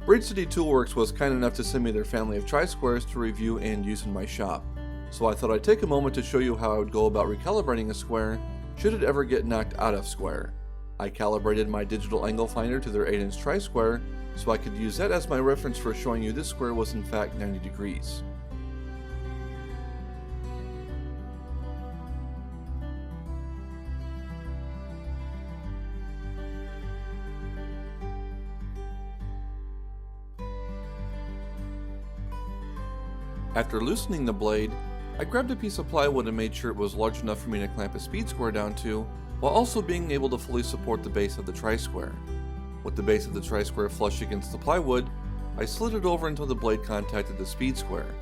Braid City Toolworks was kind enough to send me their family of tri-squares to review and use in my shop, so I thought I'd take a moment to show you how I would go about recalibrating a square should it ever get knocked out of square. I calibrated my digital angle finder to their 8-inch tri-square so I could use that as my reference for showing you this square was in fact 90 degrees. After loosening the blade, I grabbed a piece of plywood and made sure it was large enough for me to clamp a speed square down to, while also being able to fully support the base of the tri-square. With the base of the tri-square flush against the plywood, I slid it over until the blade contacted the speed square.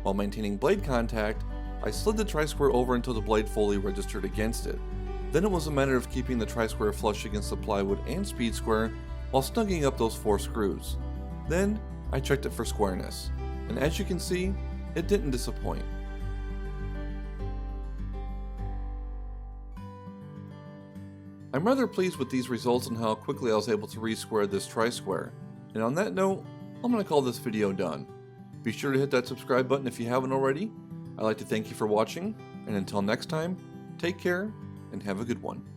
While maintaining blade contact, I slid the tri-square over until the blade fully registered against it. Then it was a matter of keeping the tri-square flush against the plywood and speed square while snugging up those 4 screws. Then I checked it for squareness, and as you can see, it didn't disappoint. I'm rather pleased with these results and how quickly I was able to re-square this tri-square. And on that note, I'm going to call this video done. Be sure to hit that subscribe button if you haven't already. I'd like to thank you for watching, and until next time, take care and have a good one.